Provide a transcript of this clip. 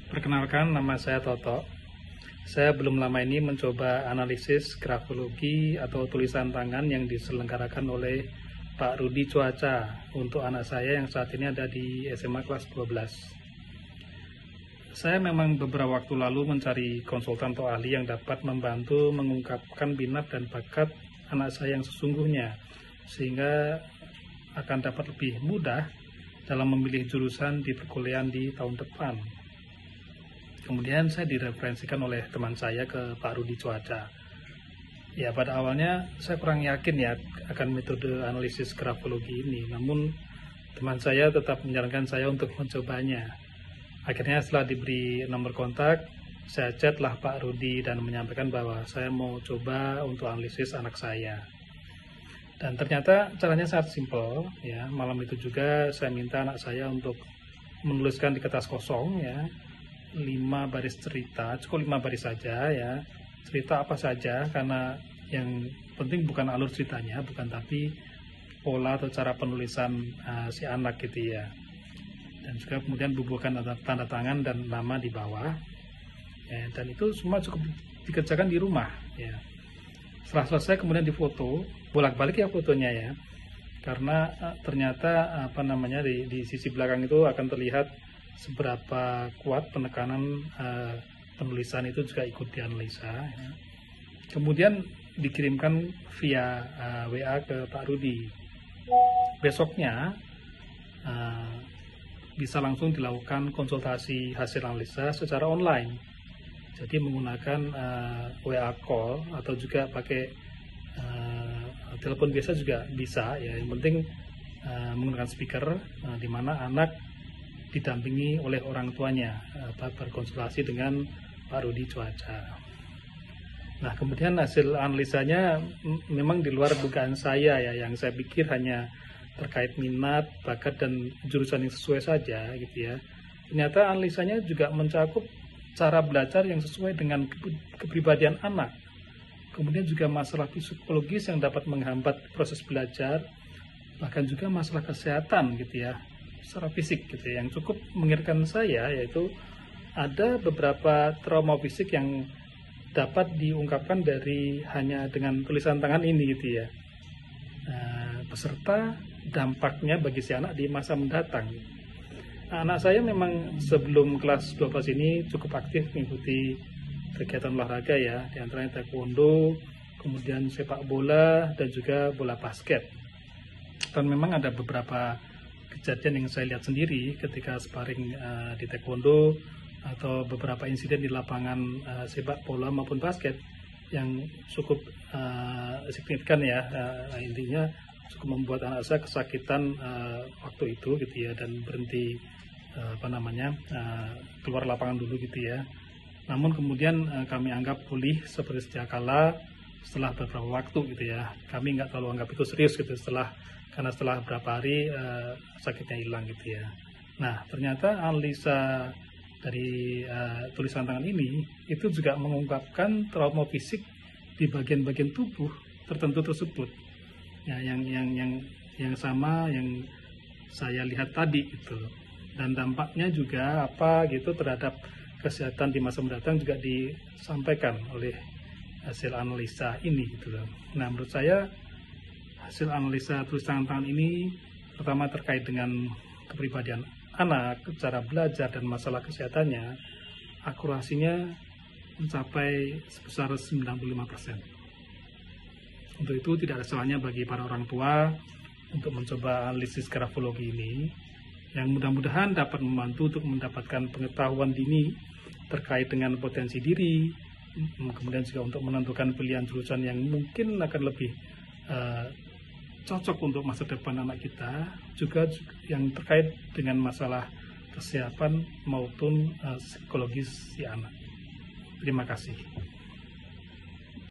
Perkenalkan, nama saya Toto. Saya belum lama ini mencoba analisis grafologi atau tulisan tangan yang diselenggarakan oleh Pak Rudi Cuaca untuk anak saya yang saat ini ada di SMA kelas 12. Saya memang beberapa waktu lalu mencari konsultan atau ahli yang dapat membantu mengungkapkan minat dan bakat anak saya yang sesungguhnya, sehingga akan dapat lebih mudah dalam memilih jurusan di perkuliahan di tahun depan. Kemudian saya direferensikan oleh teman saya ke Pak Rudi Cuaca. Ya, pada awalnya saya kurang yakin ya akan metode analisis grafologi ini, namun teman saya tetap menyarankan saya untuk mencobanya. Akhirnya setelah diberi nomor kontak, saya chatlah Pak Rudi dan menyampaikan bahwa saya mau coba untuk analisis anak saya. Dan ternyata caranya sangat simpel ya. Malam itu juga saya minta anak saya untuk menuliskan di kertas kosong ya 5 baris cerita, cukup 5 baris saja ya. Cerita apa saja, karena yang penting bukan alur ceritanya, bukan, tapi pola atau cara penulisan si anak gitu ya. Dan juga kemudian bubuhkan tanda tangan dan nama di bawah ya, dan itu semua cukup dikerjakan di rumah ya. Setelah selesai kemudian difoto, bolak-balik ya fotonya ya, karena ternyata di sisi belakang itu akan terlihat seberapa kuat penekanan penulisan itu juga ikut dianalisa ya. Kemudian dikirimkan via WA ke Pak Rudi. Besoknya bisa langsung dilakukan konsultasi hasil analisa secara online. Jadi menggunakan WA call atau juga pakai telepon biasa juga bisa ya. Yang penting menggunakan speaker di mana anak didampingi oleh orang tuanya berkonsultasi dengan Pak Rudi Cuaca. Nah, kemudian hasil analisanya memang di luar dugaan saya ya, yang saya pikir hanya terkait minat, bakat, dan jurusan yang sesuai saja gitu ya. Ternyata analisanya juga mencakup cara belajar yang sesuai dengan kepribadian anak. Kemudian juga masalah psikologis yang dapat menghambat proses belajar, bahkan juga masalah kesehatan gitu ya, secara fisik gitu ya. Yang cukup mengerikan saya yaitu ada beberapa trauma fisik yang dapat diungkapkan dari hanya dengan tulisan tangan ini gitu ya. Beserta dampaknya bagi si anak di masa mendatang. Anak saya memang sebelum kelas 12 ini cukup aktif mengikuti kegiatan olahraga ya, diantaranya taekwondo, kemudian sepak bola, dan juga bola basket. Dan memang ada beberapa kejadian yang saya lihat sendiri ketika sparring di taekwondo atau beberapa insiden di lapangan sepak bola maupun basket yang cukup signifikan ya, intinya cukup membuat anak saya kesakitan waktu itu gitu ya, dan berhenti keluar lapangan dulu gitu ya. Namun kemudian kami anggap pulih seperti sedia kala setelah beberapa waktu gitu ya. Kami nggak terlalu anggap itu serius gitu karena setelah beberapa hari sakitnya hilang gitu ya. Nah, ternyata analisa dari tulisan tangan ini itu juga mengungkapkan trauma fisik di bagian-bagian tubuh tertentu tersebut. Ya, yang sama yang saya lihat tadi itu, dan dampaknya juga apa gitu terhadap kesehatan di masa mendatang juga disampaikan oleh hasil analisa ini gitu loh. Nah, menurut saya hasil analisa tulisan tangan ini pertama terkait dengan kepribadian anak, cara belajar, dan masalah kesehatannya, akurasinya mencapai sebesar 95%. Untuk itu tidak ada salahnya bagi para orang tua untuk mencoba analisis grafologi ini, yang mudah-mudahan dapat membantu untuk mendapatkan pengetahuan dini terkait dengan potensi diri, kemudian juga untuk menentukan pilihan jurusan yang mungkin akan lebih cocok untuk masa depan anak kita, juga yang terkait dengan masalah kesiapan maupun psikologis si anak. Terima kasih.